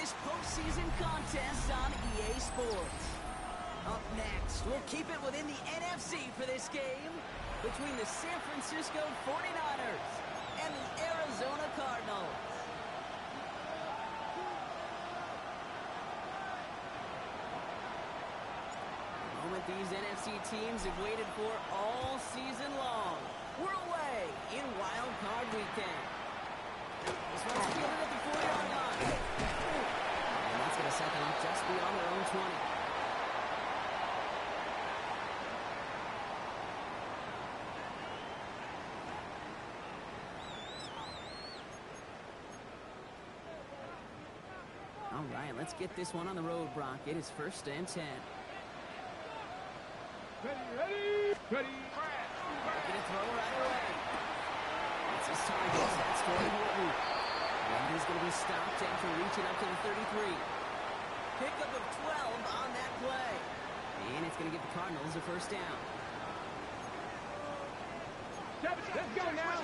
this postseason contest on EA Sports. Up next, we'll keep it within the NFC for this game between the San Francisco 49ers and the Arizona Cardinals. The moment these NFC teams have waited for all season long. We're away in wildcard weekend. This one's fielded at the 40-yard line. And that's going to set them just beyond their own 20. All right, let's get this one on the road, Brock. It is 1st and 10. Ready. Making a throw right away. That's his target. That's Jordan Horton. And he's going to be stopped after reaching up to the 33. Pickup of 12 on that play. And it's going to give the Cardinals a 1st down. Let's go now.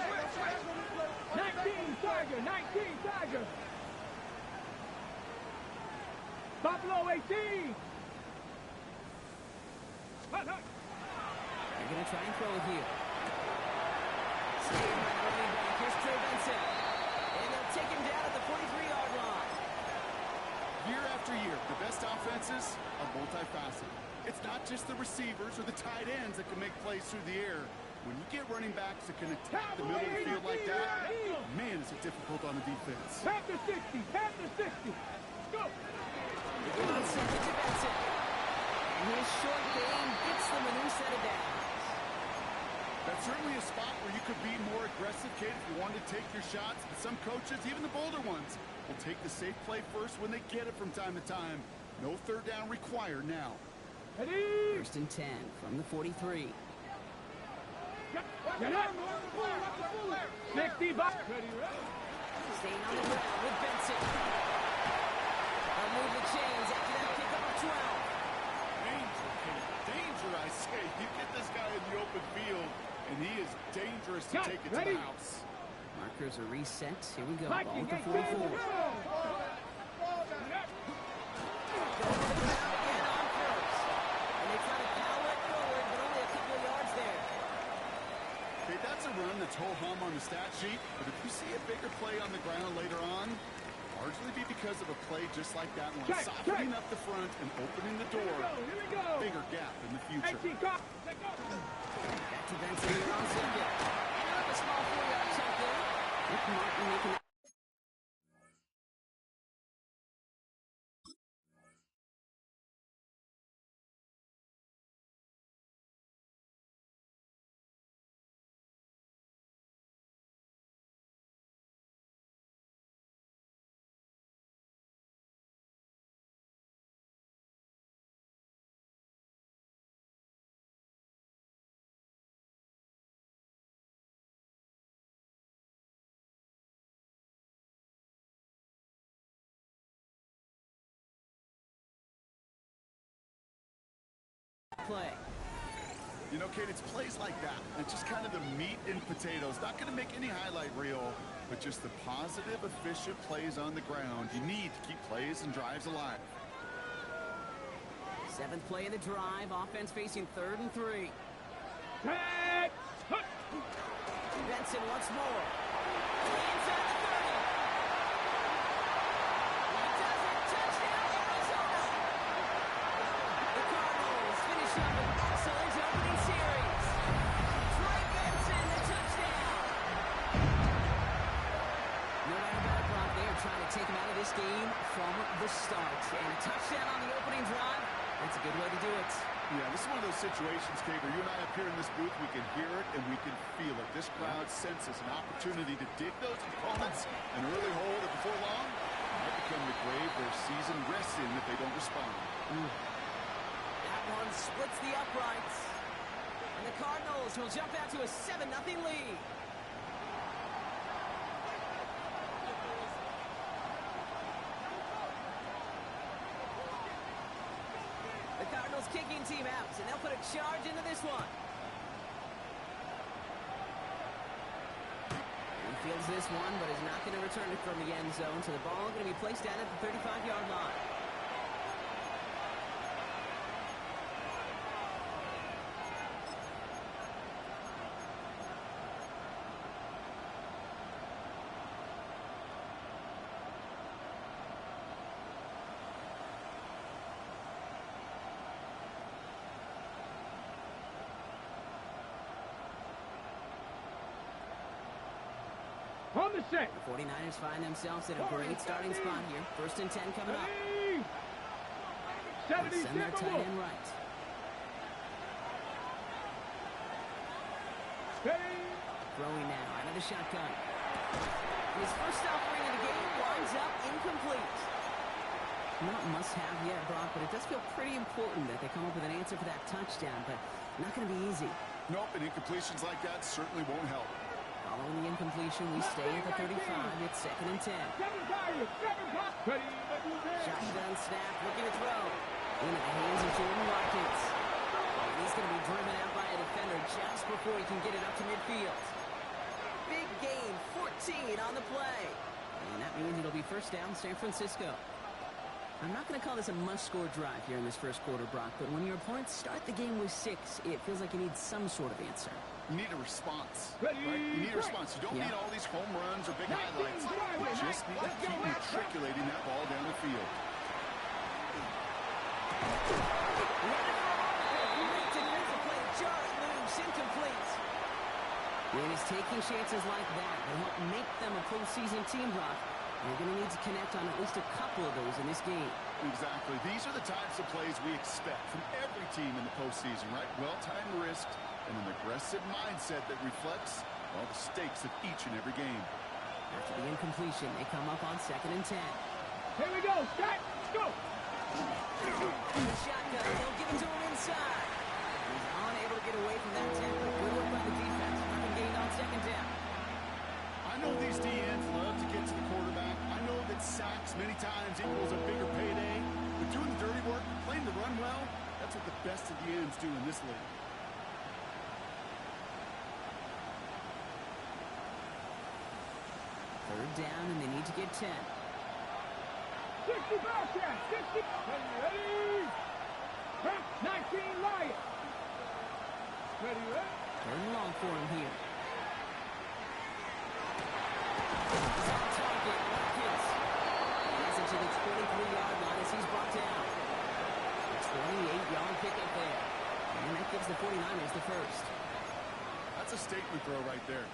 19 Tiger. Buffalo 18. They're going to try and throw it here. Staying by the running back. Here's Trey Benson. And they'll take him down at the 43-yard line. Year after year, the best offenses are multifaceted. It's not just the receivers or the tight ends that can make plays through the air. When you get running backs that can attack the middle of the field like that, man, is it difficult on the defense. Tap the 60. Go. On second to Benson. And his short game gets them a new set of downs. That's certainly a spot where you could be more aggressive, Kate, if you wanted to take your shots. And some coaches, even the bolder ones, will take the safe play first when they get it from time to time. No 3rd down required now. Ready. 1st and 10 from the 43. Get up. 60 bucks. Ready. Staying on the ground with Benson. They'll move the chains after that pickup of 12. Danger, I say. You get this guy in the open field, and he is dangerous to take it to the house. Markers are reset. Here we go. Ball at the 44. Again on 1st. And they try to power it forward, but only a couple of yards there. Okay, that's a run that's ho-hum on the stat sheet, but if you see a bigger play on the ground later on, largely be because of a play just like that one, softening up the front and opening the door. Here we go. Bigger gap in the future. Back to Benson here on second. And a small 4-yard chunk there. Rick Martin making that. Play. You know, Kate, it's plays like that. It's just kind of the meat and potatoes. Not going to make any highlight reel, but just the positive, efficient plays on the ground. You need to keep plays and drives alive. 7th play of the drive. Offense facing 3rd and 3. Benson once more. Inside the 30. He does it. Touchdown, Arizona. The Cardinals finish up an excellent opening series. Trey Benson, the touchdown. No doubt about it, Brock. They are trying to take him out of this game from the start. And a touchdown on the opening drive. That's a good way to do it. Yeah, this is one of those situations, Kate, where you and I up here in this booth, we can hear it and we can feel it. This crowd senses an opportunity to dig those opponents an early hole that before long might become the grave their season rests in if they don't respond. That one splits the uprights. And the Cardinals will jump out to a 7-0 lead. The Cardinals kicking team out, and they'll put a charge into this one. Fields this one, but is not going to return it from the end zone, so the ball going to be placed down at the 35-yard line. On the set. The 49ers find themselves at a great starting spot here. 1st and 10 coming up. They send their tight end right. Throwing now out of the shotgun. His first offering of the game winds up incomplete. Not must-have yet, Brock, but it does feel pretty important that they come up with an answer for that touchdown, but not going to be easy. Nope, and incompletions like that certainly won't help. Following the incompletion, we stay at the 35. It's 2nd and 10. Shotgun snap, looking to throw. Into the hands of Jordan Watkins. And he's going to be driven out by a defender just before he can get it up to midfield. Big gain, 14 on the play. And that means it'll be 1st down, San Francisco. I'm not going to call this a must-score drive here in this first quarter, Brock, but when your opponents start the game with 6, it feels like you need some sort of answer. You need a response, right? You need a response. You don't need all these home runs or big highlights. You just need to keep matriculating that ball down the field. When he's taking chances like that, will help make them a postseason team, Brock. You're going to need to connect on at least a couple of those in this game. Exactly. These are the types of plays we expect from every team in the postseason, right? Well-timed risk and an aggressive mindset that reflects all the stakes of each and every game. After the incompletion, they come up on 2nd and 10. Here we go. Start. Let's go. The shotgun. They'll give it to him inside. He's unable to get away from that tackle. Good work by the defense. Nothing gained on 2nd down. I know these DNs love to get to the quarterback. I know that sacks many times equals a bigger payday. But doing the dirty work, playing the run well, that's what the best of the ends do in this league. 3rd down, and they need to get 10. 60 Bobcat. 60. Ready. 19 Lion. Ready. 3rd and long for him here. He's on target. Watkins. Gets it to the 23-yard line as he's brought down. A 28-yard pickup there. And that gives the 49ers the 1st. That's a statement throw right there.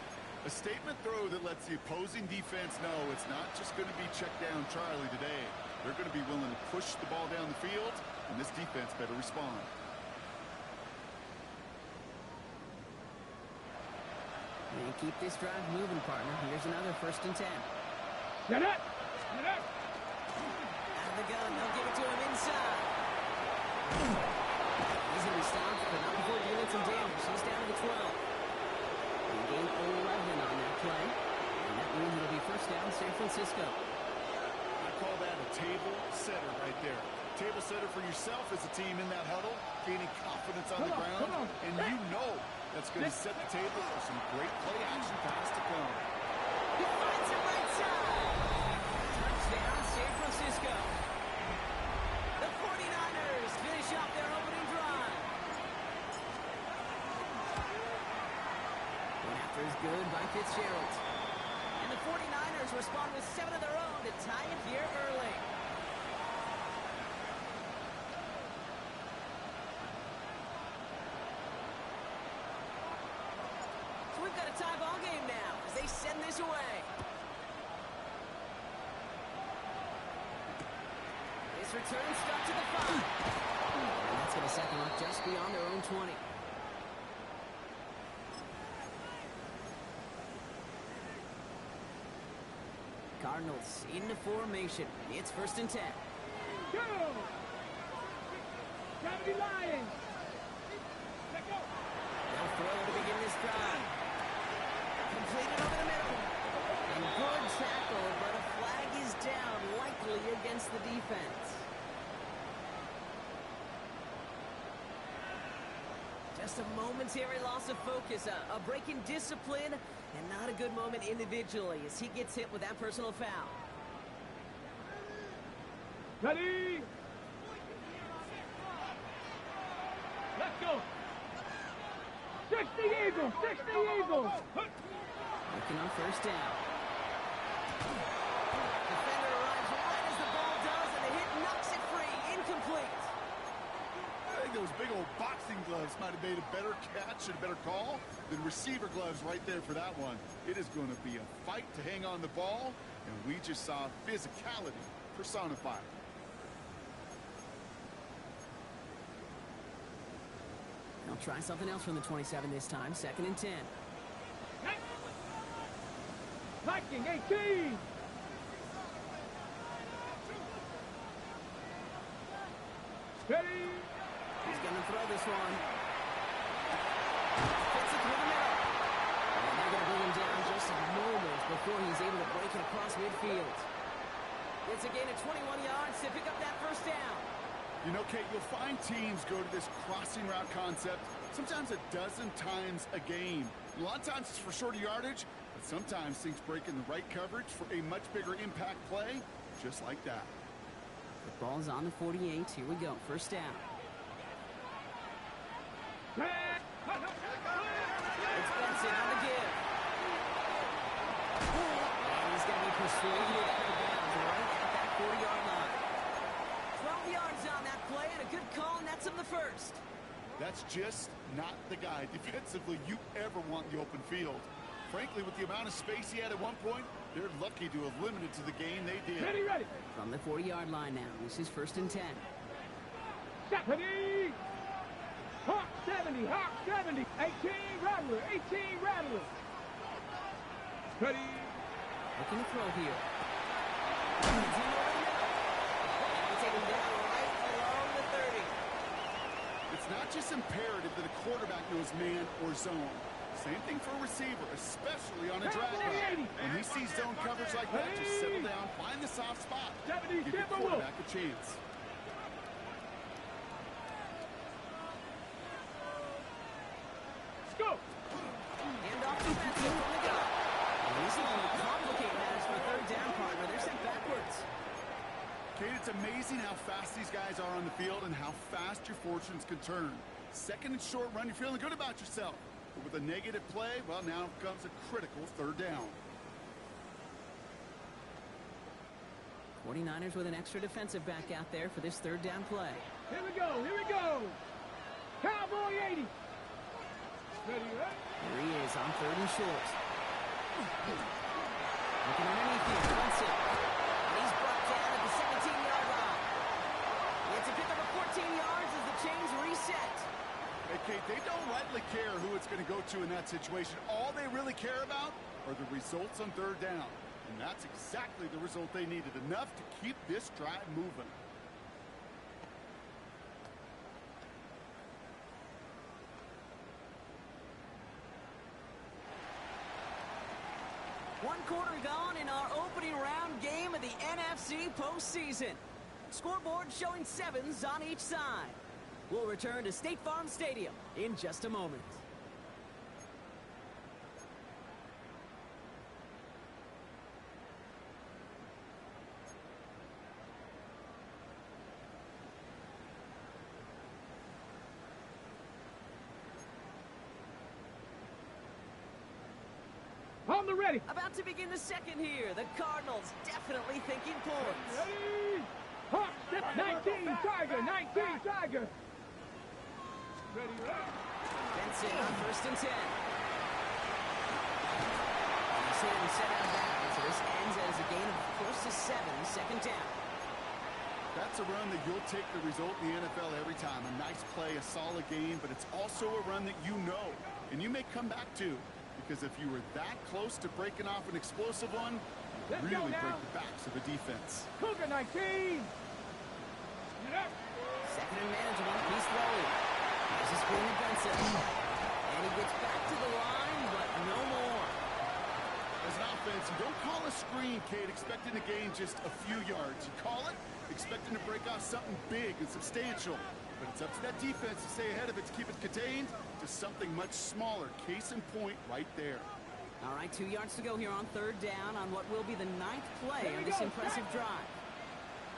A statement throw that lets the opposing defense know it's not just going to be check down Charlie today. They're going to be willing to push the ball down the field, and this defense better respond. And keep this drive moving, partner. Here's another 1st and 10. Set up. Set up. Out of the gun. They'll give it to him inside. Easy to stop, but not before doing some damage. He's down to the 12. He gained 11 on that play. And that means it'll be 1st down, San Francisco. I call that a table setter right there. Table setter for yourself as a team in that huddle, gaining confidence on the ground, and you know that's going to set the table for some great play action pass to come. He finds it right side. Touchdown, San Francisco. The 49ers finish off their opening drive. One after is good by Fitzgerald. And the 49ers respond with 7 of their own to tie it here early. So we've got a tie ball game now as they send this away. This return stuck to the 5. And that's going to set them up just beyond their own 20. Cardinals into formation. It's 1st and 10. Go. 70 Lions. Let go. They'll throw to begin this drive. Completed over the middle. And good tackle, but a flag is down, likely against the defense. Just a momentary loss of focus, a break in discipline, and not a good moment individually as he gets hit with that personal foul. Ready? Let's go. 60 Eagles, 60 Eagles. Looking on first down. Defender arrives right as the ball does, and the hit knocks it free. Incomplete. I think those big old boxing gloves might have made a better catch and a better call than receiver gloves right there for that one. It is going to be a fight to hang on the ball, and we just saw physicality personified. They'll try something else from the 27 this time. 2nd and 10. Viking 18. Ready? He's going to throw this one. Fits it through the middle. And they're going to bring him down just a moment before he's able to break it across midfield. It's a gain of 21 yards to pick up that first down. You know, Kate, you'll find teams go to this crossing route concept sometimes a dozen times a game. A lot of times it's for shorter yardage, but sometimes things break in the right coverage for a much bigger impact play, just like that. The ball's on the 48. Here we go. First down. It's Benson on the give. And he's going to be persuaded out of bounds right at that 40-yard line. 12 yards on that play, and a good call, and that's him the first. That's just not the guy defensively you ever want in the open field. Frankly, with the amount of space he had at one point, they're lucky to have limited to the game they did. Ready, ready. From the 40-yard line now, this is 1st and 10. Ready. Hawk 70, Hawk 70. 18 Rattler, 18 Rattler. Ready. Looking to throw here. And we take him down right along the 30. It's not just imperative that a quarterback knows man or zone. Same thing for a receiver, especially on a drag route. When he sees zone coverage like that, just settle down, find the soft spot. Give your quarterback a chance. Go. And off defensive from the gun. And this is going to complicate matters for a 3rd down partner. They're sent backwards. Kate, it's amazing how fast these guys are on the field and how fast your fortunes can turn. 2nd and short run, you're feeling good about yourself. But with a negative play, well, now comes a critical 3rd down. 49ers with an extra defensive back out there for this 3rd down play. Here we go, here we go. Cowboy 80. Ready, right? Here he is on 3rd and short. Looking underneath here, Benson. And he's brought down at the 17-yard line. It's a pickup of 14 yards as the chains reset. Hey, Kate, they don't rightly care who it's going to go to in that situation. All they really care about are the results on 3rd down. And that's exactly the result they needed, enough to keep this drive moving. One quarter gone in our opening round game of the NFC postseason. Scoreboard showing 7s on each side. We'll return to State Farm Stadium in just a moment. On the ready. About to begin the 2nd here. The Cardinals definitely thinking points. Ready. Hawk 19 Tiger, 19 Tiger. Ready, right? Benson on 1st and 10. He's hit and set out of bounds, so this ends as a gain of close to 7, 2nd down. That's a run that you'll take the result in the NFL every time. A nice play, a solid game, but it's also a run that you know, and you may come back to. Because if you were that close to breaking off an explosive one, you really break the backs of a defense. Cougar 19. 2nd and manageable. He's throwing. There's a screen to Benson. And he gets back to the line, but no more. As an offense, you don't call a screen, Kate, expecting to gain just a few yards. You call it expecting to break off something big and substantial. But it's up to that defense to stay ahead of it, to keep it contained to something much smaller. Case in point right there. All right, 2 yards to go here on third down on what will be the 9th play of this impressive drive.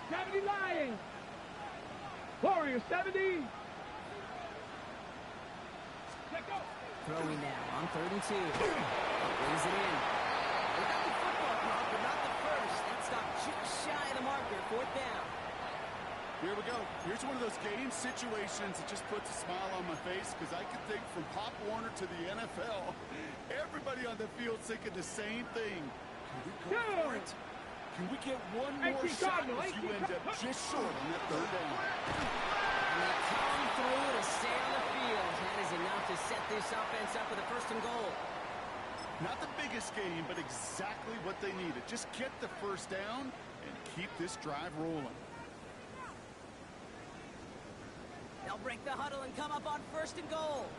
70 Lions. Warriors 70. Let go. Throwing now on 3rd and 2. Lays it in. They got the football clock, but not the first. That stopped just shy of the marker. 4th down. Here we go. Here's one of those game situations that just puts a smile on my face because I can think from Pop Warner to the NFL. Everybody on the field thinking the same thing. Can we go for it? Can we get one more shot as you end up just short on that 3rd down? And they come through to stay on the field. That is enough to set this offense up with a 1st and goal. Not the biggest game, but exactly what they needed. Just get the 1st down and keep this drive rolling. They'll break the huddle and come up on 1st and goal.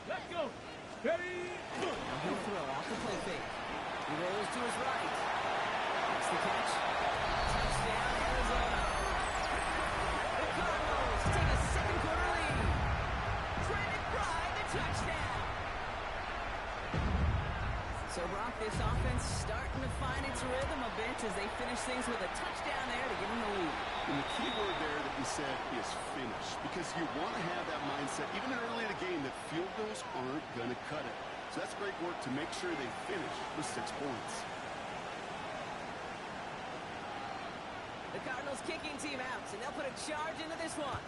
Let's go. Ready. Now he'll throw off the play fake. He rolls to his right. That's the catch. Touchdown, Arizona. The Cardinals take a 2nd quarter lead. Brandon Bride, the touchdown. So, Brock, this offense starting to find its rhythm a bit as they finish things with a touchdown there to give them the lead. And the key word there that you said is finish, because you want to have that mindset, even early in the game, that field goals aren't going to cut it. So that's great work to make sure they finish with 6 points. The Cardinals kicking team out, and they'll put a charge into this one.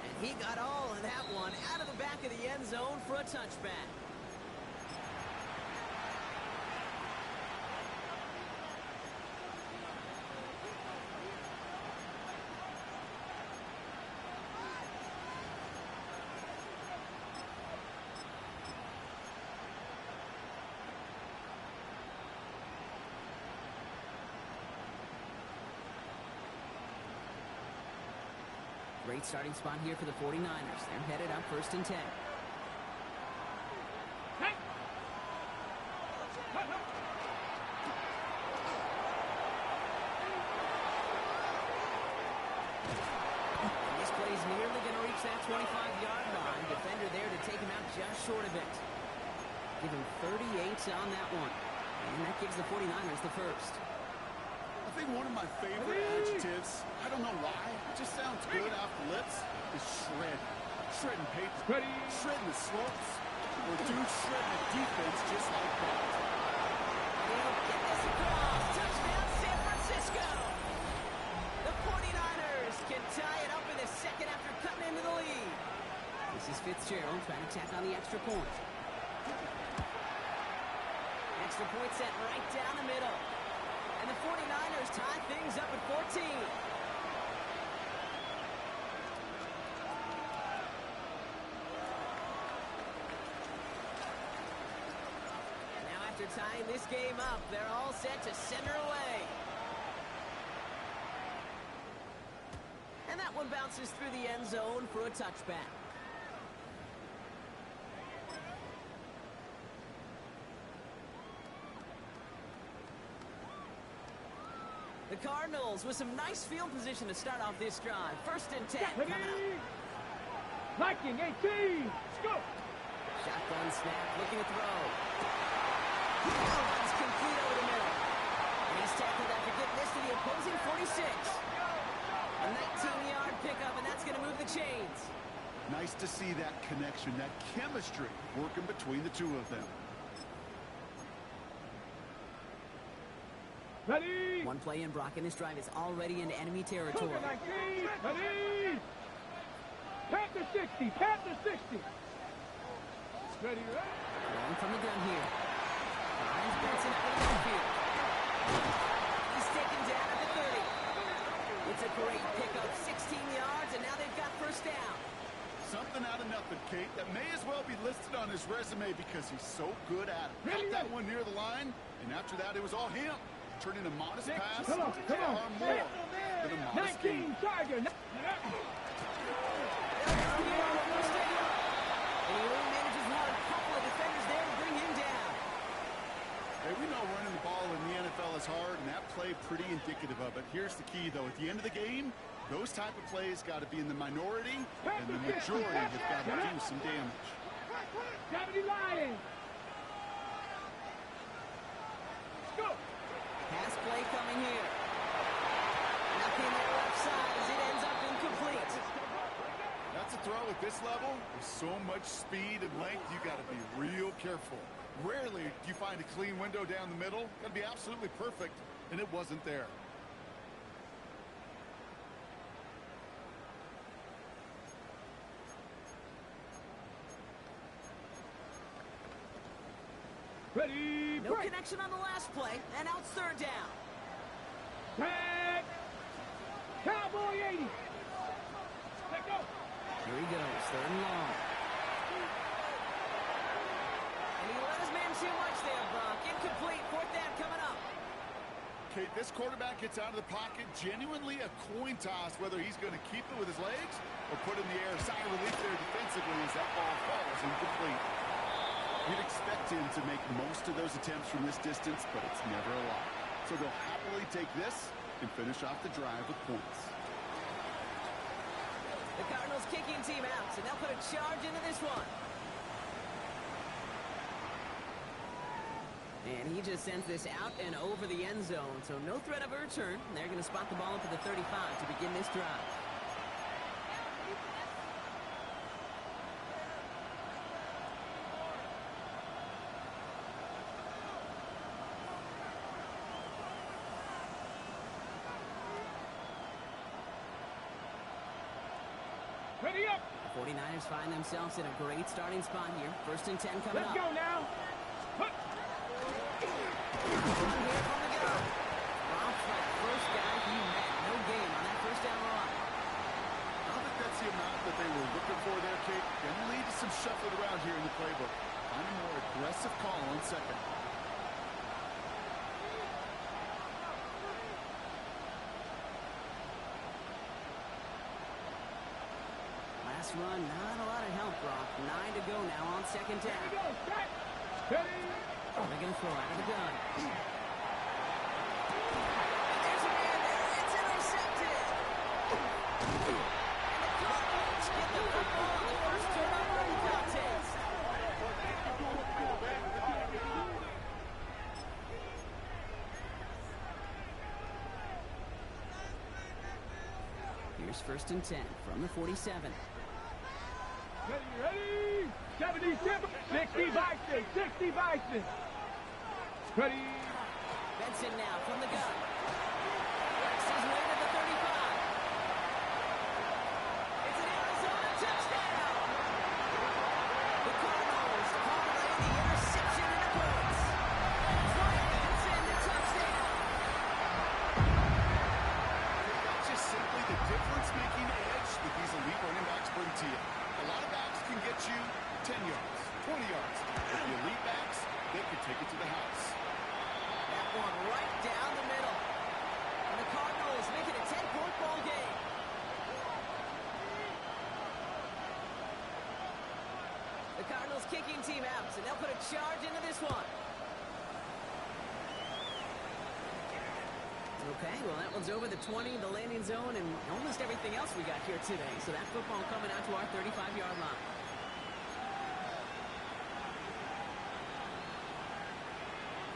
And he got all of that one out of the back of the end zone for a touchback. Great starting spot here for the 49ers. They're headed up 1st and 10. Hey. This play is nearly going to reach that 25-yard line. Defender there to take him out just short of it. Give him 38 on that one. And that gives the 49ers the 1st. I think one of my favorite adjectives, I don't know why, it just sounds good off the lips, is shred. Shredding paper. Ready. Shredding the slopes. Or dude shredding the defense just like that. He'll get this across. Touchdown, San Francisco. The 49ers can tie it up in the 2nd after cutting into the lead. This is Fitzgerald trying to tack on the extra point. Extra point set right down the middle. And the 49ers tie things up at 14. Now after tying this game up, they're all set to send her away. And that one bounces through the end zone for a touchback. The Cardinals with some nice field position to start off this drive. 1st and 10 coming up. Viking 18. Let's go. Shotgun snap, looking to throw. Runs complete over the middle. And he's tackled after getting this to the opposing 46. A 19-yard pickup, and that's going to move the chains. Nice to see that connection, that chemistry working between the two of them. Ready. One play in, Brock, and this drive is already into enemy territory. Ready. Panther 60. Panther 60. Ready. Going from the gun here. Finds Benson out of the field. He's taken down at the 30. It's a great pickup, 16 yards, and now they've got 1st down. Something out of nothing, Kate, that may as well be listed on his resume because he's so good at it. Got that one near the line, and after that, it was all him. Turning a modest pass Come on. far more than a modest 19 game. Tiger. And he only manages one. A couple of defenders there to bring him down. Hey, we know running the ball in the NFL is was hard, and that play pretty indicative of it. Here's the key, though. At the end of the game, those type of plays got to be in the minority, and the majority have got to do some damage. 70 Lions. Go. Pass play coming here. Nothing there left side as it ends up incomplete. That's a throw at this level. With so much speed and length, you got to be real careful. Rarely do you find a clean window down the middle. Got to be absolutely perfect, and it wasn't there. Ready, No break. connection on the last play, and now it's third down. Back. Cowboy 80. Let go. Here he goes, third and long. And he let his man too much there, Brock. Incomplete, fourth down coming up. Okay, this quarterback gets out of the pocket, genuinely a coin toss whether he's going to keep it with his legs or put it in the air. Sigh of relief there defensively as that ball falls incomplete. You'd expect him to make most of those attempts from this distance, but it's never a lot. So they'll happily take this and finish off the drive with points. The Cardinals kicking team out, and they'll put a charge into this one. And he just sends this out and over the end zone, so no threat of a return. They're going to spot the ball up at the 35 to begin this drive. Ready up. The 49ers find themselves in a great starting spot here. First and 10 coming Let's up. go now. Huh. Here from the go. Rob Flat, first guy he met. No game on that first down run. I don't think that's the amount that they were looking for there, Kate. Going to lead to some shuffling around here in the playbook. Find a more aggressive call on second. Last run, not a lot of help, Brock. 9 to go now on second Here down. we go. Back. Ready. They're going to throw out of the gun. There's a man there. It's intercepted. And the Cardinals get the football on the first turnover of the contest. Here's first and 10 from the 47. Ready. 77. 60 Bison. 60 Bison. Ready. Benson now from the gun. Works his way to the 35. It's an Arizona touchdown. The Cardinals parlay the interception into points. Brian Benson, the touchdown. That's just simply the difference-making edge that these elite running backs bring to you. A lot of backs can get you 10 yards, 20 yards. But the elite backs, they can take it to the house. That one right down the middle. And the Cardinals make it a 10-point ball game. The Cardinals kicking team out, and they'll put a charge into this one. Okay, well, that one's over the 20, the landing zone, and almost everything else we got here today. So that football coming out to our 35-yard line.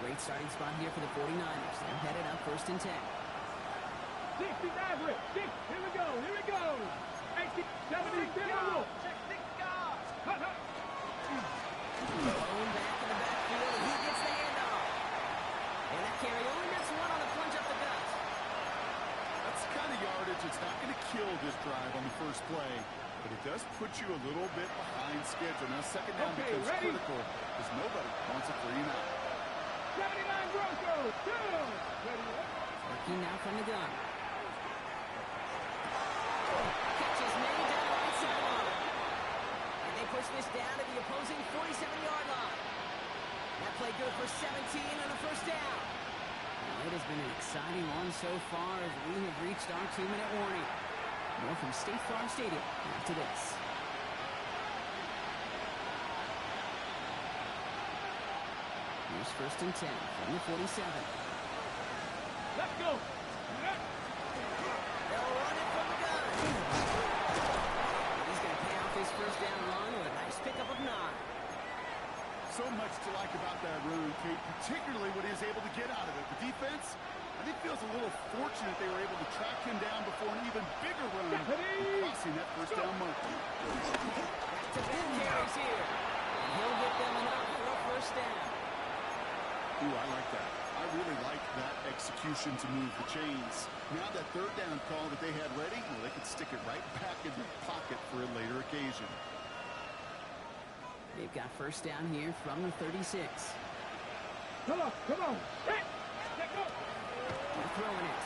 Great starting spot here for the 49ers. They're headed up first and 10. 60 Maverick. 6. Here we go. Here we go. 80. 70. General. Hut, hut. Thrown back in the backfield, and he gets the handoff. And that carry only gets one on the plunge up the gut. That's the kind of yardage that's not going to kill this drive on the first play, but it does put you a little bit behind schedule. Now, second down becomes critical because nobody wants a 3-and-out. 79 Broncos. 2. Ready up. Working now from the gun. Catches made down the right sideline. And they push this down to the opposing 47-yard line. That play good for 17 and a first down. Well, it has been an exciting one so far as we have reached our 2-minute warning. More from State Farm Stadium after this. Here's first and 10 from the 47. Let's go. They'll run it from the gun. He's going to pay off his first down run with a nice pickup of 9. So much to like about that run, Kate, particularly what he is able to get out of it. The defense, I think, feels a little fortunate they were able to track him down before an even bigger run, crossing that first down mark. Back-to-back carries here. And he'll get them enough for a first down. Ooh, I like that. I really like that execution to move the chains. Now that third down call that they had ready, well, they could stick it right back in their pocket for a later occasion. They've got first down here from the 36. Come on. Hey, let go. They're throwing it.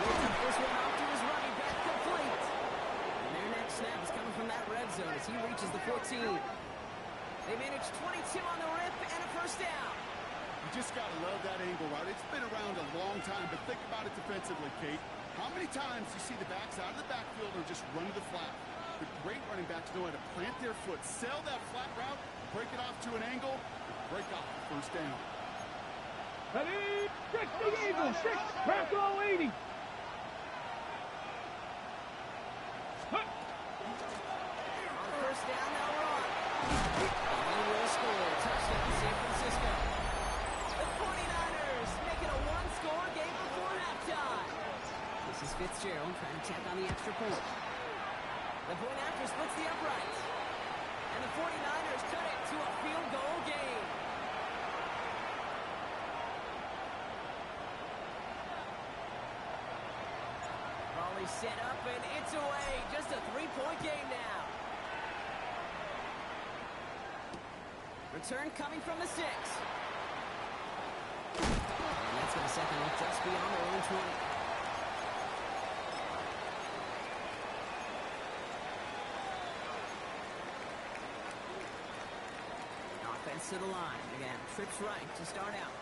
He'll take this one off to his running back, complete. And their next snap is coming from that red zone as he reaches the 14. They managed 22 on the rip and a first down. You just got to love that angle route. It's been around a long time, but think about it defensively, Kate. How many times do you see the backs out of the backfield or just run to the flat? The great running backs know how to plant their foot, sell that flat route, break it off to an angle, and break off the first down. Ready? 60 Eagles, 6, pass all 80. On first down, they'll run. And he will score. Touchdown, San Francisco. The 49ers make it a one-score game before halftime. This is Fitzgerald trying to tack on the extra point. The point after splits the uprights. And the 49ers cut it to a field goal game. Raleigh set up and it's away. Just a 3-point game now. Return coming from the 6. And that's going to set them up just beyond their own 20. Offense to the line. Again, trips right to start out.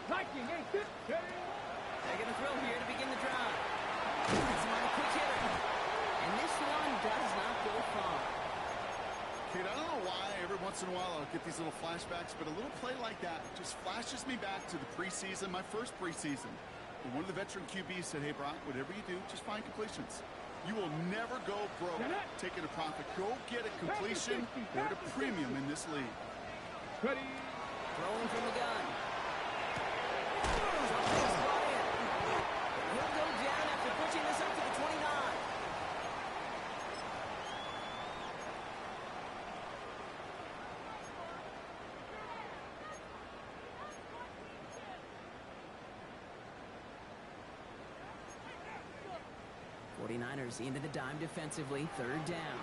Viking ain't it? They're going to throw here to begin the drive. That's a quick hitter. And this one does not go far. Kate, I don't know why every once in a while I'll get these little flashbacks, but a little play like that just flashes me back to the preseason, my first preseason. And one of the veteran QBs said, hey, Brock, whatever you do, just find completions. You will never go broke taking a profit. Go get a completion. They're at a premium in this league. Ready? Throwing from the gun. Something's brought in. He'll go down after pushing this up to the 29. '49ers into the dime defensively. Third down.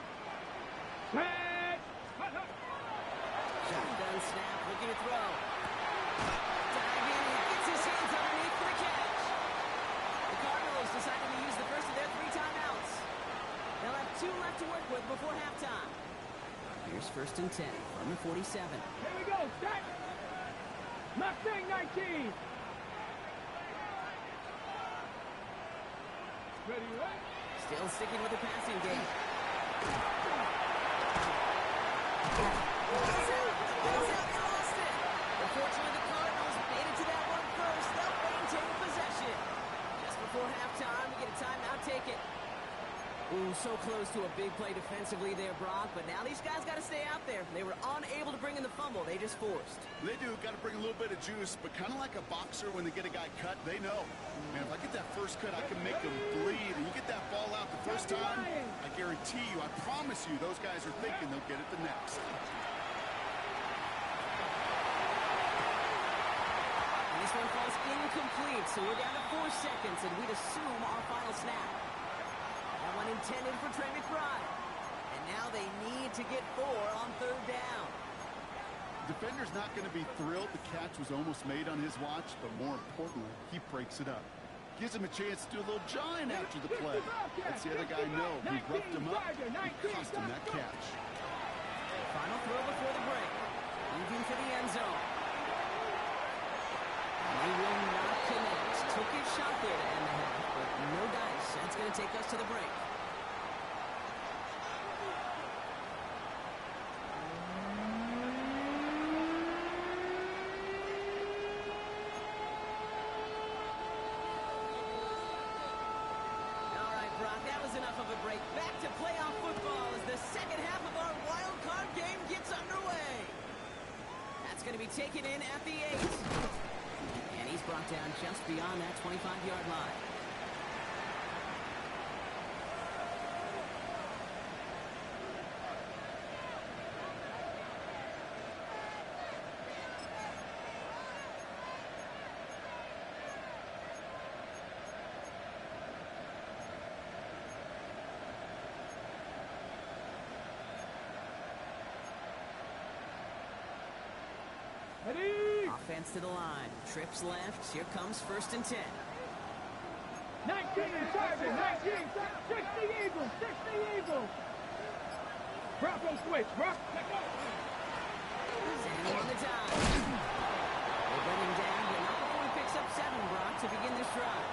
Shotgun snap, looking to throw. Diving, gets his hands underneath for the catch. The Cardinals decided to use the first of their 3 timeouts. They'll have 2 left to work with before halftime. Here's first and 10 from the 47. Here we go, set. Mustang 19. Ready, right? Still sticking with the passing game. Lost it. Unfortunately, the Cardinals made it to that one first. They'll maintain possession. Just before halftime, we get a timeout. Take it. Ooh, so close to a big play defensively there, Brock. But now these guys got to stay out there. They were unable to bring in the fumble. They just forced. They do. Got to bring a little bit of juice, but kind of like a boxer when they get a guy cut, they know. Man, if I get that first cut, I can make them bleed. And you get that ball out the first time, I guarantee you, I promise you, those guys are thinking they'll get it the next. And this one falls incomplete, so we're down to 4 seconds, and we'd assume our final snap. That one intended for Trey McBride. And now they need to get 4 on third down. Defender's not going to be thrilled the catch was almost made on his watch, but more importantly, he breaks it up. Gives him a chance to do a little jawing after the play. Lets the other guy know he roughed him up and cost him that catch. Final throw before the break. Moving for the end zone. And they will not connect. Took his shot there to end the half, but no dice. That's going to take us to the break. taken in at the 8. And he's brought down just beyond that 25-yard line. Ready? Offense to the line. Trips left. Here comes 1st and 10. 19 target, 19, 60 Eagles, 60 Eagles. Bronco switch, Brock, let go. Sanding on the dime. They bring him down, but not before he picks up 7, Brock, to begin this drive.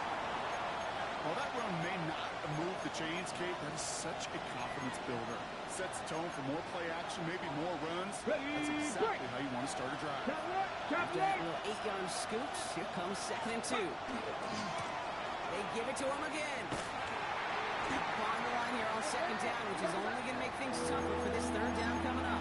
Well, that run may not move the chains, Kate. That is such a confidence builder. Sets the tone for more play action, maybe more runs. That's exactly how you want to start a drive. After that little 8-yard scoops, here comes 2nd and 2. They give it to him again. On the line here on 2nd down, which is only going to make things tougher for this 3rd down coming up.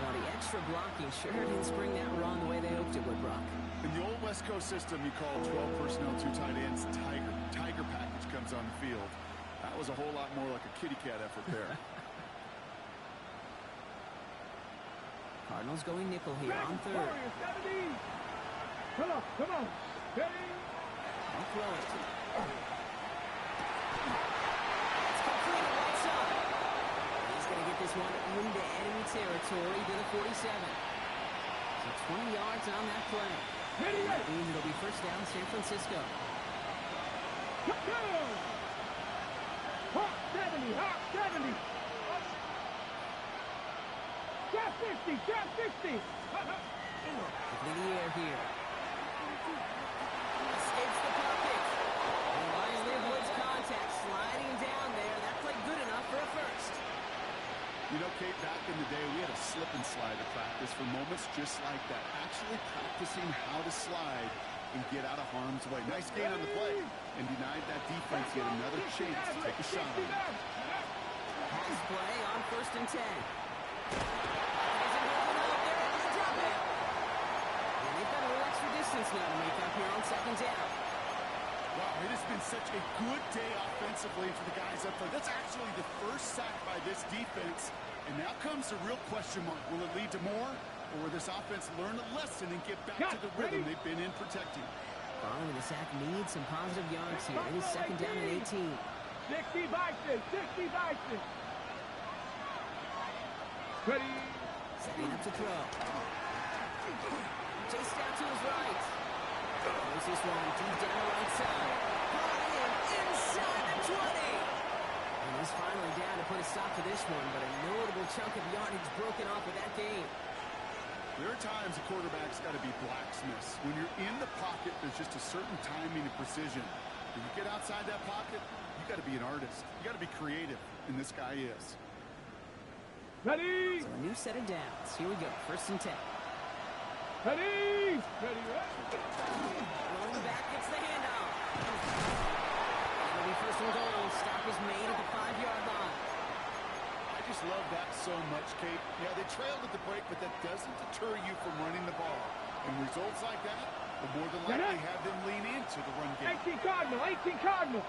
Well, the extra blocking sure didn't spring that run the way they hoped it would, Brock. In the old West Coast system, you call 12 personnel, 2 tight ends, Tiger. Tiger package comes on the field. That was a whole lot more like a kitty cat effort there. Cardinals going nickel here on 3rd. Come on, come on. Ready? I'll throw it. It's completed right side. He's going to get this one into enemy territory to the 47. So 20 yards on that play. That means it'll be 1st down San Francisco. Hawk 70, Hawk 70. Drop 50, drop 50. In the air here. Escapes the pocket. And Riley avoids contact. Sliding down there. That played good enough for a 1st. You know, Kate, back in the day, we had a slip and slide at practice for moments just like that. Actually practicing how to slide and get out of harm's way. Nice gain on the play and denied that defense yet another chance to take a shot on it. Pass play on 1st and 10. Isn't holding up there. It's a drop it. And they've got a little extra distance now to make up here on 2nd down. Wow, it has been such a good day offensively for the guys up there. That's actually the 1st sack by this defense. And now comes the real question mark. Will it lead to more? Or will this offense learn a lesson and get back to the rhythm they've been in protecting? Following the sack needs some positive yards here. It is 2nd down and 18. 60 Bison, 60 Bison. Ready? Setting up to throw. Chased out to his right. Throws this one deep down the right side. Brought in inside the 20. And he's finally down to put a stop to this one, but a notable chunk of yardage broken off with that game. There are times a quarterback's got to be blacksmiths. When you're in the pocket, there's just a certain timing and precision. When you get outside that pocket, you got to be an artist. You got to be creative, and this guy is. Ready? So a new set of downs. Here we go. 1st and 10. Ready? Ready, ready. Rolling back, gets the handoff. It'll be 1st and goal. Stop is made at the 5-yard line. I just love that so much, Kate. Yeah, they trailed at the break, but that doesn't deter you from running the ball. And results like that will more than likely have them lean into the run game. 18 Cardinal, 18 Cardinal.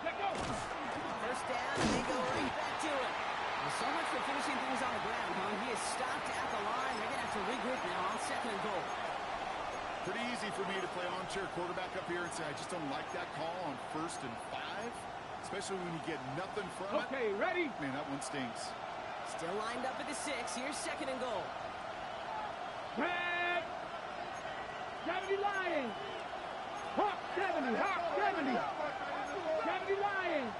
Let go. 1st down, and they go right back to it. Well, so much for finishing things on the ground, huh? He is stopped at the line. They're going to have to regroup now on 2nd and goal. Pretty easy for me to play armchair quarterback up here and say, I just don't like that call on 1st and 5. Especially when you get nothing from it. Okay, ready? Man, that one stinks. Still lined up at the 6. Here's 2nd and goal. Red. 70 Lions. Hawk 70. Hawk 70. 70 Lions.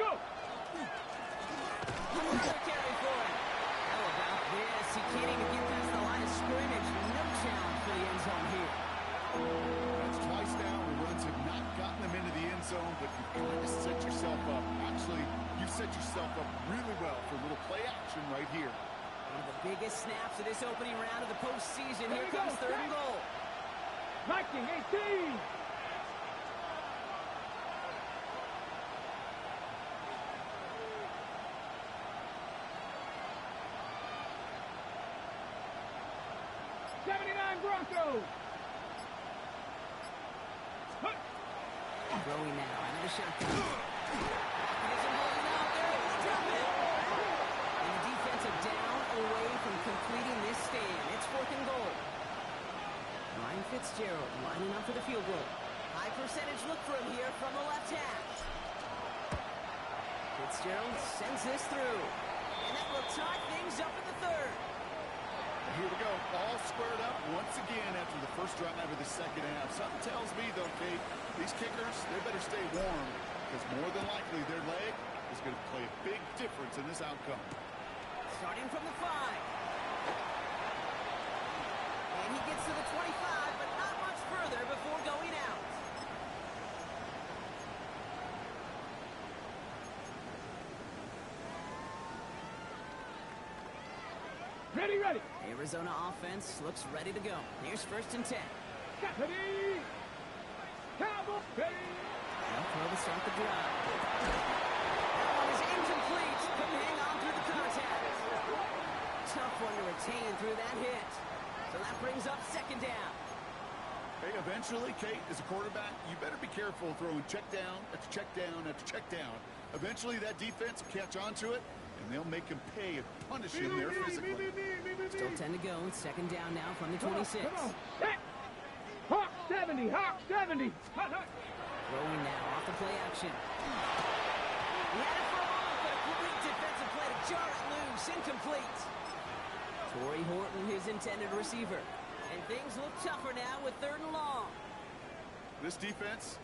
Go. Another carry for him. How about this? He can't even get past the line of scrimmage. No challenge for the end zone here. That's twice now. The runs have not gotten them into the end zone, but you've kind of set yourself up. Actually, you've set yourself up really well for a little play action right here. One of the biggest snaps of this opening round of the postseason. Here comes 3rd and goal. Viking 18. Throwing now, another shotgun. Mechanism holding out there. Drop it. And the defensive down away from completing this stand. It's 4th and goal. Ryan Fitzgerald lining up for the field goal. High percentage look for him here from the left hash. Fitzgerald sends this through. And that will tie things up in the 3rd. Here we go, all squared up once again after the first drive of the second half. Something tells me, though, Kate, these kickers, they better stay warm because more than likely their leg is going to play a big difference in this outcome. Starting from the 5. And he gets to the 25, but not much further before going out. Ready, ready. Arizona offense looks ready to go. Here's 1st and 10. Ready. Cowboy. Ready. They'll throw to start the drive. That one is incomplete. Couldn't hang on through the contact. Tough one to retain through that hit. So that brings up 2nd down. Hey, eventually, Kate, as a quarterback, you better be careful throwing check down after check down after check down. Eventually, that defense will catch on to it, and they'll make him pay and punish him there physically. Still 10 to go. 2nd down now from the 26. Come on. Set. Hawk 70. Hawk 70. Hot, hot. Throwing now off the play action. He had it for a moment, but a complete defensive play to jar it loose. Incomplete. Torrey Horton, his intended receiver. And things look tougher now with 3rd and long. This defense,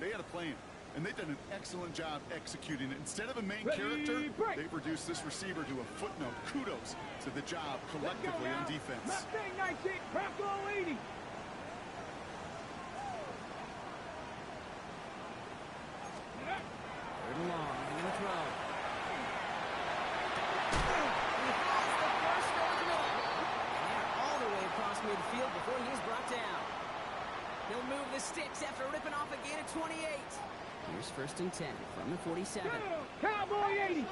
they had a plan. And they've done an excellent job executing it. Instead of a main character, they've reduced this receiver to a footnote. Kudos to the job collectively on defense. Mustang 19. Bronco 80. 3rd and long. He's going to throw. He has the first for the middle. And they're all the way across midfield before he's brought down. He'll move the sticks after ripping off a gain of 28. Here's 1st and 10 from the 47. Cowboy 80.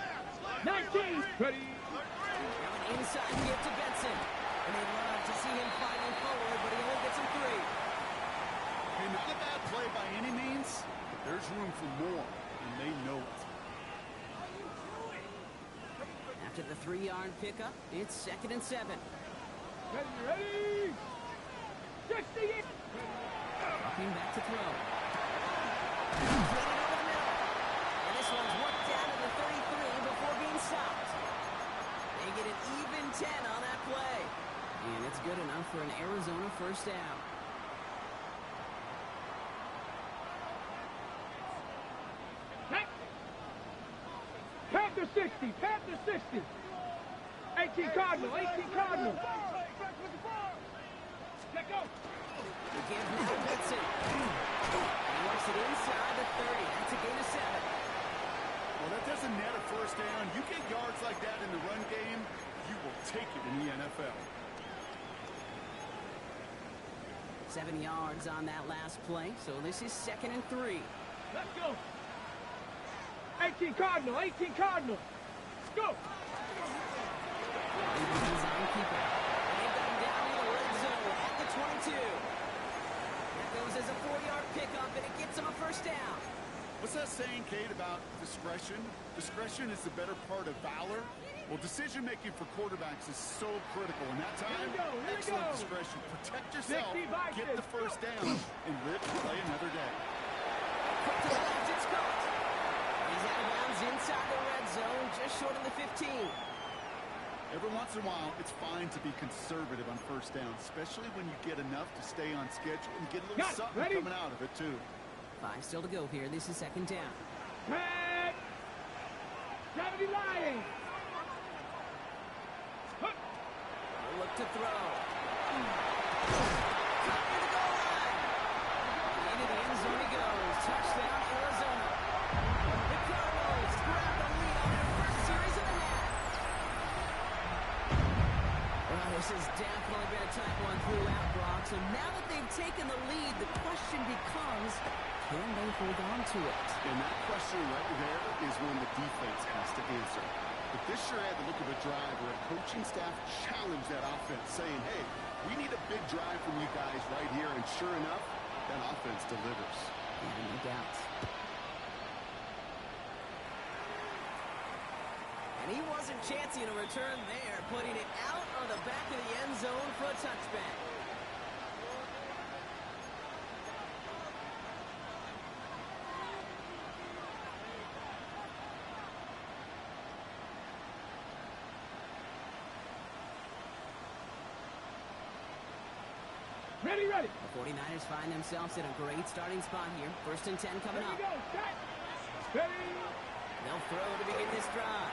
19. Ready. Now an inside give to Benson. And they'd love to see him fighting forward, but he only gets him 3. Hey, not a bad play by any means, but there's room for more, and they know it. After the 3-yard pickup, it's 2nd and 7. Ready, ready. 68. Dropping back to throw. Over the middle. And this one's worked down to the 33 before being stopped. They get an even 10 on that play. And it's good enough for an Arizona 1st down. Panther 60. Panther 60. 18 Cardinal. 18 Cardinal. Let go. They give now Benson. And he works it inside the 30. That's a gain of 7. Well, that doesn't net a 1st down. You get yards like that in the run game, you will take it in the NFL. 7 yards on that last play, so this is 2nd and 3. Let's go. 18 Cardinal. 18 Cardinal. Go. Design keeper. And they've got him down in the red zone at the 22. That goes as a 4-yard pickup, and it gets him a 1st down. What's that saying, Kate, about discretion? Discretion is the better part of valor. Well, decision-making for quarterbacks is so critical. In that time, excellent discretion. Protect yourself, get the 1st down, and live to play another day. Quick to the left, it's caught. He's out of bounds inside the red zone, just short of the 15. Every once in a while, it's fine to be conservative on 1st down, especially when you get enough to stay on schedule and get a little something coming out of it, too. 5 still to go here. This is 2nd down. Head. 70 Lions. Look to throw. Top of the goal line. Into the end zone he goes. Touchdown, Arizona. The Cardinals grab the lead on their first series of the half. Well, this has definitely been a tight one throughout, Brock. So now that they've taken the lead, the question becomes, can they hold on to it? And that question right there is one the defense has to answer. But this sure had the look of a drive where a coaching staff challenged that offense, saying, hey, We need a big drive from you guys right here, and sure enough, that offense delivers. Yeah, no doubt. And he wasn't chancing a return there, putting it out on the back of the end zone for a touchback. Ready, ready. The 49ers find themselves in a great starting spot here. 1st and 10 coming Ready, up. go. Set. Ready. They'll throw to begin this drive.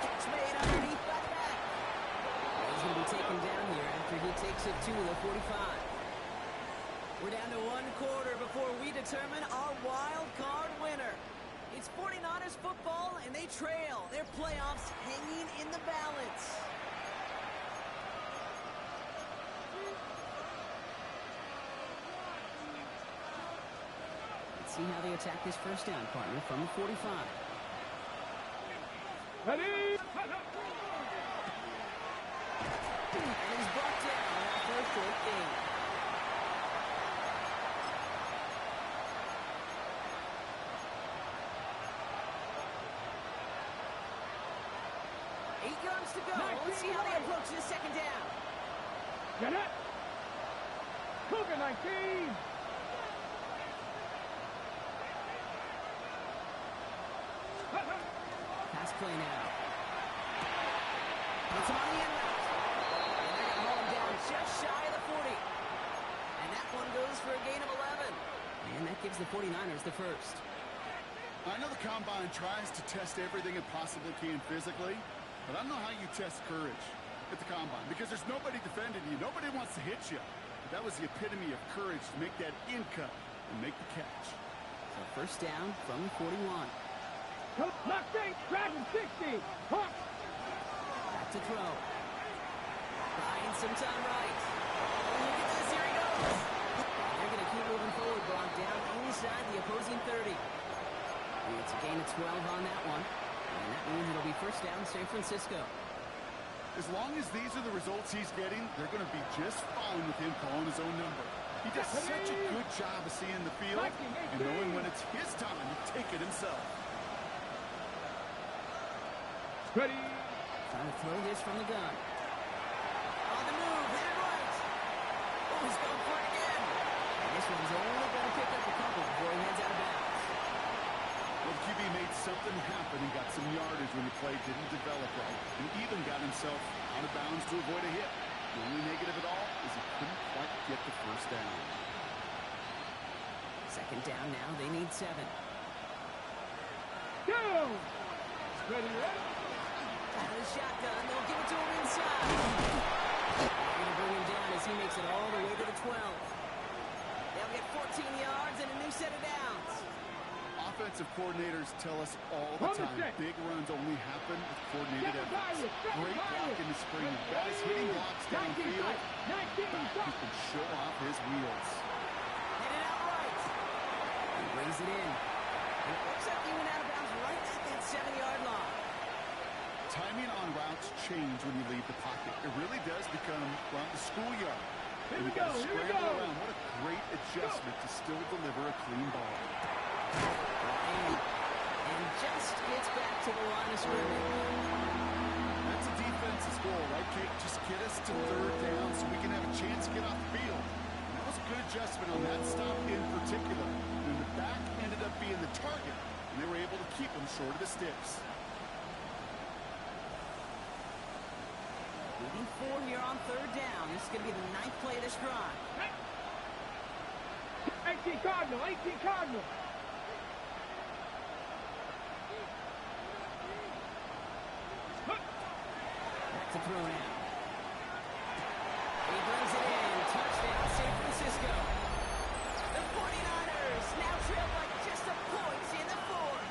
Catch made underneath by the back. He's going to be taken down here after he takes it to the 45. We're down to 1 quarter before we determine our wild card winner. It's 49ers football, and they trail. Their playoffs hanging in the balance. Let's see how they attack this first down, partner, from the 45. Ready. And he's brought down after a short gain. Eight yards to go. Let's see how they approach this second down. Get it. Cougar 19. Pass play now. Puts him on the end route. And they're going to haul him down just shy of the 40. And that one goes for a gain of 11. And that gives the 49ers the first. I know the Combine tries to test everything it possibly can physically, but I don't know how you test courage at the Combine, because there's nobody defending you. Nobody wants to hit you. But that was the epitome of courage to make that in cut and make the catch. So first down from the 41. Lock straight. Driving 60. Hawk. Back to throw. Buying some time right. Oh, look at this. Here he goes. They're going to keep moving forward, Brock, down inside the opposing 30. And it's a gain of 12 on that one. And that means it'll be first down San Francisco. As long as these are the results he's getting, they're going to be just fine with him calling his own number. He does such a good job of seeing the field and knowing when it's his time to take it himself. Ready. Trying to throw this from the gun. On the move, hit it right. Oh, he's going for it again. And this one's only going to pick up a couple before he heads out of bounds. Well, the QB made something happen and got some yardage when the play didn't develop right, and even got himself out of bounds to avoid a hit. The only negative at all is he couldn't quite get the first down. Second down now, they need 7. Go. Ready, ready. Out of the shotgun, they'll give it to him inside. They're going to bring him down as he makes it all the way to the 12. They'll get 14 yards and a new set of downs. Offensive coordinators tell us all the time big runs only happen with coordinated efforts. Great block in the spring. Guys hitting blocks downfield. Back who can show off his wheels. Hit it out right. He brings it in. And it looks like he went out of bounds right at that 7-yard line. Timing on routes change when you leave the pocket. It really does become like the schoolyard. Here And we you got go, to here we scramble go. around. What a great adjustment to still deliver a clean ball. And just gets back to the line of scrimmage. That's a defense's goal, right, Kate? Just get us to third down so we can have a chance to get off the field. And that was a good adjustment on that stop in particular. And the back ended up being the target, and they were able to keep him short of the sticks. Moving 4 here on third down. This is going to be the 9th play of this drive. 18 Cardinal. 18 Cardinal. Back to throw now. He brings it in. Touchdown, San Francisco. The 49ers now trail by just a point in the 4th.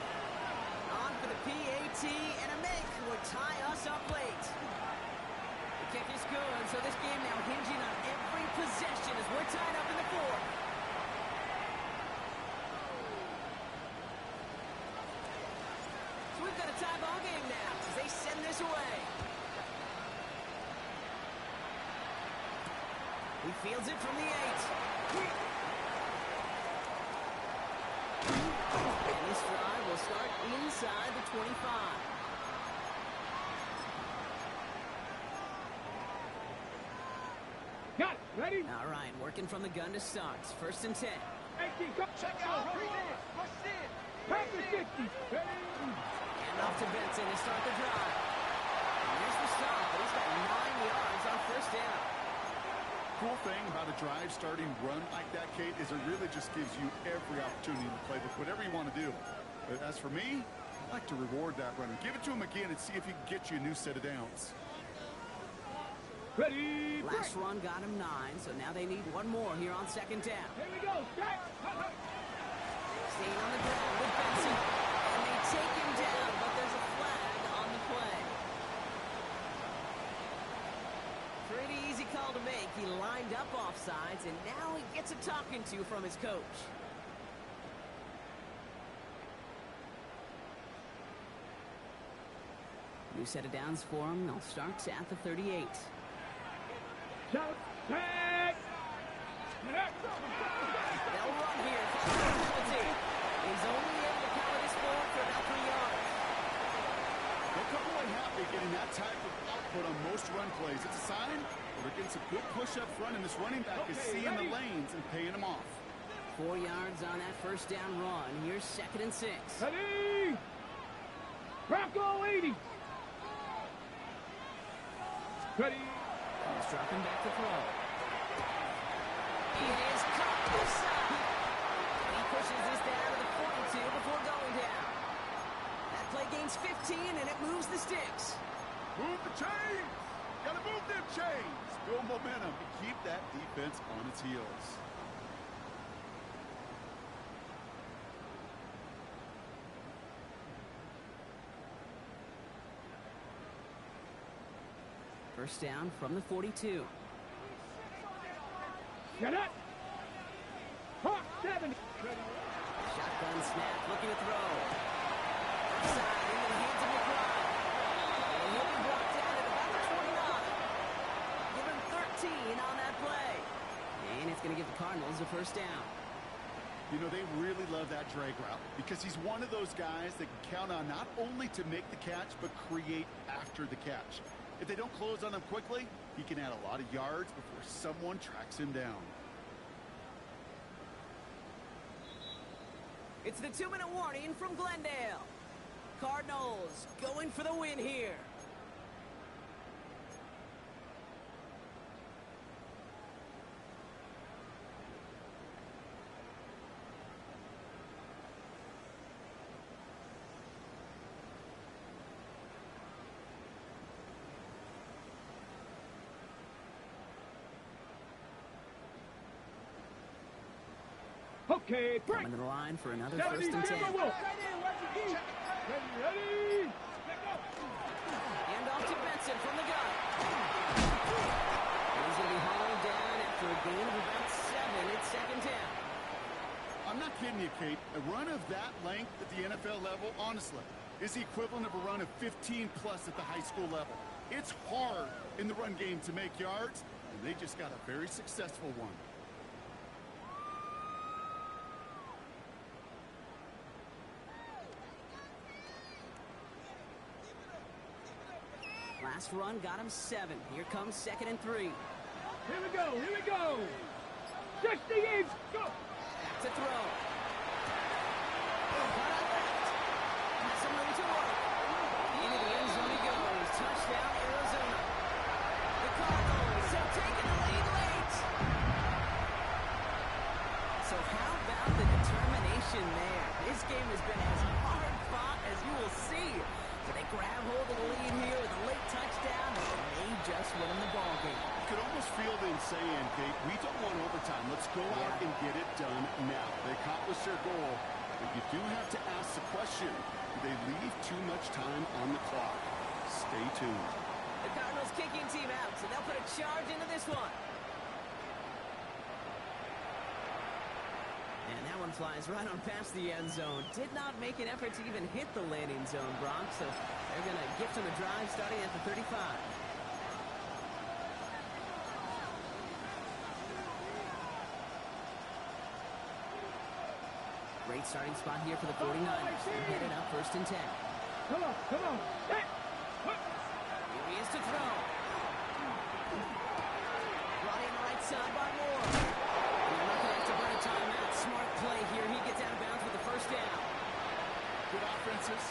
On for the PAT and a make would tie us up late. The kick is good, so this game now hinging on every possession as we're tied up in the 4th. So we've got a tie ball game now as they send this away. He fields it from the 8. And this drive will start inside the 25. Got it. Ready? All right, working from the gun to start. 1st and 10. 18, go. Check out. Push in. Pass the 60. Ready? And off to Benson to start the drive. And there's the stop, but he's got 9 yards on 1st down. Cool thing about a drive starting run like that, Kate, is it really just gives you every opportunity to play with whatever you want to do. But as for me, I like to reward that runner. Give it to him again and see if he can get you a new set of downs. Ready? Last run got him 9, so now they need one more here on 2nd down. Here we go. Strike. Staying on the ground with Benson. And they take him down, but there's a flag on the play. Pretty easy call to make. He lined up offsides, and now he gets a talking to from his coach. New set of downs for him. They'll start at the 38. Shout. Tag. They'll run here. Penalty. He's only able to power this forward for about 3 yards. They'll come away happy getting that type of output on most run plays. It's a sign that they're getting some good push up front, and this running back is seeing the lanes and paying them off. 4 yards on that 1st down run. Here's 2nd and 6. Ready? Bronco 80. Ready? He's dropping back to throw. It is caught offside. He pushes this down to the 42 before going down. That play gains 15, and it moves the sticks. Move the chains! Gotta move them chains! Build momentum and keep that defense on its heels. First down from the 42. Get up. Hawk 70. Shotgun snap, looking to throw. Outside, into the hands of McBride. And he'll be brought down at about the 29. Give him 13 on that play. And it's going to give the Cardinals a 1st down. You know, they really love that drag route because he's one of those guys that can count on not only to make the catch, but create after the catch. If they don't close on him quickly, he can add a lot of yards before someone tracks him down. It's the 2-minute warning from Glendale. Cardinals going for the win here. Okay, break. Coming to the line for another 70, 1st and 10. Ready? And off to Benson from the gun. He's going to be hauled down after a gain of about 7. It's 2nd down. I'm not kidding you, Kate. A run of that length at the NFL level, honestly, is the equivalent of a run of 15-plus at the high school level. It's hard in the run game to make yards, and they just got a very successful one. Last run got him 7. Here comes 2nd and 3. Here we go. 68. Go. Back to throw. Cut out left. Has some room to work. Into the end zone he goes. Touchdown, Arizona. The Cardinals have taken the lead late. So how about the determination there? This game has been as hard fought as you will see. So they grab hold of the lead here with a late touchdown, and they just win the ball game. You could almost feel them saying, Kate, we don't want overtime. Let's go out and get it done now. They accomplished their goal, but you do have to ask the question, do they leave too much time on the clock? Stay tuned. The Cardinals kicking team out, so they'll put a charge into this one. And that one flies right on past the end zone. Did not make an effort to even hit the landing zone, Brock, so they're going to gift him a drive starting at the 35. Great starting spot here for the 49ers. They're headed up 1st and 10. Come on, come on. Hey. Here he is to throw. Brought in right side by Moore. And they're not going to have to burn a timeout. Smart play here. He gets out of bounds with the first down. Good offenses.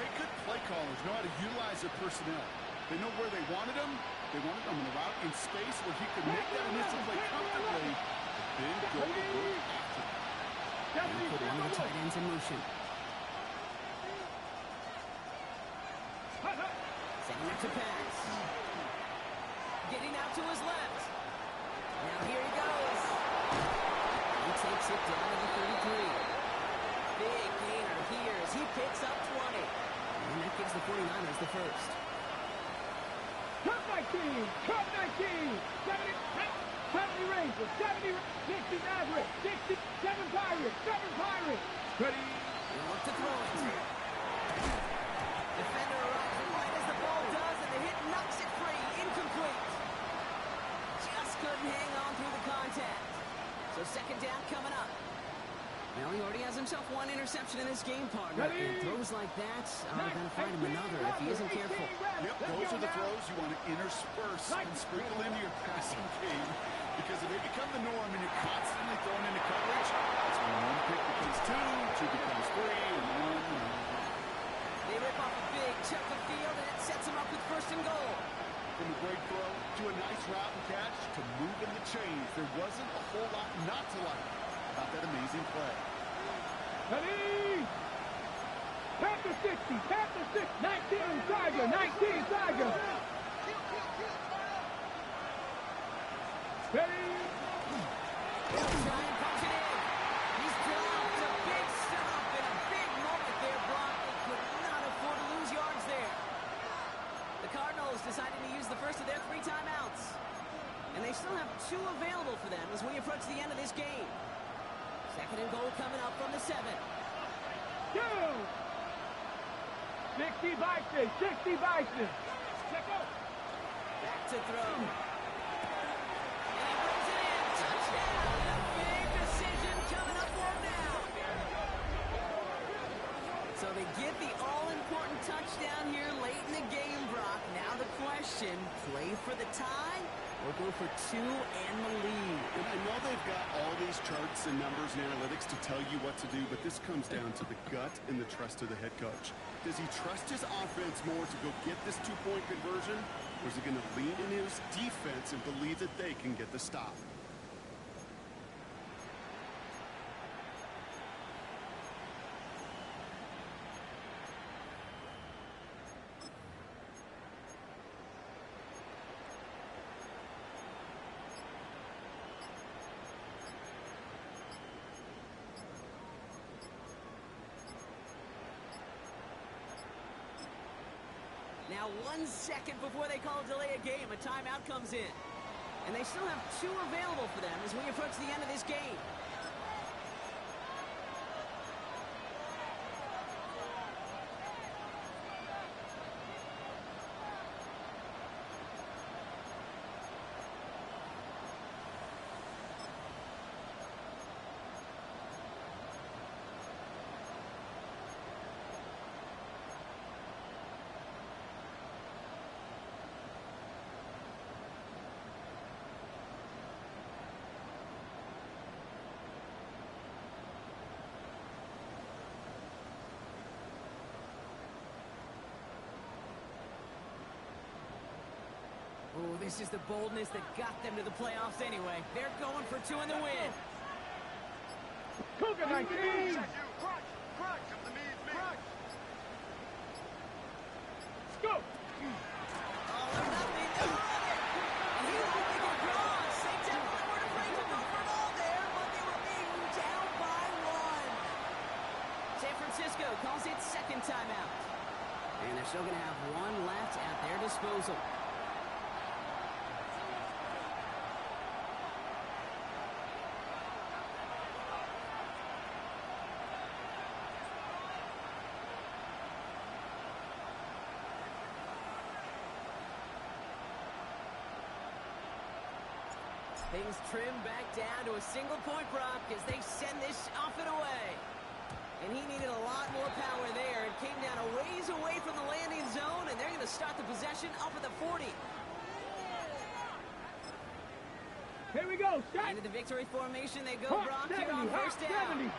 Okay, good play callers know how to utilize their personnel. They know where they wanted him. They wanted him in a route in space where he could make that initial play comfortably, but then go to work after. And put one of the tight ends in motion. Setting up to pass. Getting out to his left. Now here he goes. He takes it down to the 33. Big gainer here as he picks up 20. And that gives the 49ers the first. Cut 19! Cut 19! 70 Rangers, 70, 60 Mavericks, 60, 7 Pirates, 7 Pirates. Ready? He'll look to throw it. Defender arrives right as the ball does, and the hit knocks it free. Incomplete. Just couldn't hang on through the contact. So second down coming up. Well, he already has himself one interception in this game, partner. And throws like that are going to find him another if he isn't careful. Yep, those are the throws you want to intersperse and sprinkle into your passing game. Because if they become the norm and you're constantly thrown into coverage, that's when one pick becomes two becomes three, and one. They rip off a big chunk of field, and it sets him up with 1st and goal. From a great throw to a nice route and catch to moving the chains, there wasn't a whole lot not to like about that amazing play. Ready? Pat the 60, pat the 6, 19 Tiger, 19 Tiger. Ready? He'll try and punch it in. He's dropped a big stop and a big moment there, Brock. They could not afford to lose yards there. The Cardinals decided to use the first of their 3 timeouts. And they still have 2 available for them as we approach the end of this game. 2nd and goal coming up from the 7. Go! 60 Bison, 60 Bison. Check out. Back to throw. And he brings it in. Touchdown. A big decision coming up for him now. So they get the all-important touchdown here late in the game, Brock. Now the question, play for the tie or go for 2 and the lead? And I know they've got all these charts and numbers and analytics to tell you what to do, but this comes down to the gut and the trust of the head coach. Does he trust his offense more to go get this 2-point conversion, or is he going to lean in his defense and believe that they can get the stop? Now 1 second before they call a delay a game, a timeout comes in. And they still have 2 available for them as we approach the end of this game. Oh, this is the boldness that got them to the playoffs anyway. They're going for 2 in the win. Cougar 19. Go. All or nothing. They love it. And he won't make it across. They definitely weren't afraid to go for it all there, but they were being down by 1. San Francisco calls it 2nd timeout. And they're still going to have 1 left at their disposal. Things trim back down to a single point, Brock, as they send this off and away. And he needed a lot more power there. It came down a ways away from the landing zone, and they're going to start the possession up at the 40. Here we go. Set. Into the victory formation they go, Hot Brock, 70, here on hot first down. 70.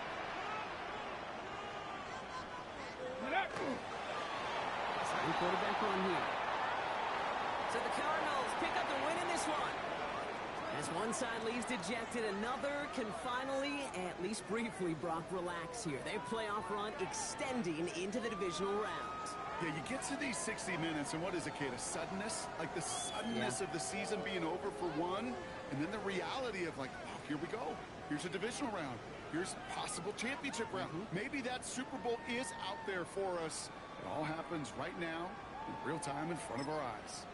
Quarterback on here. So the Cardinals pick up the win in this one. As one side leaves dejected, another can finally, at least briefly, Brock, relax here. Their playoff run extending into the divisional round. Yeah, you get to these 60 minutes, and what is it, Kate? A suddenness? Like the suddenness of the season being over for one, and then the reality of like, oh, here we go. Here's a divisional round. Here's possible championship round. Maybe that Super Bowl is out there for us. It all happens right now, in real time, in front of our eyes.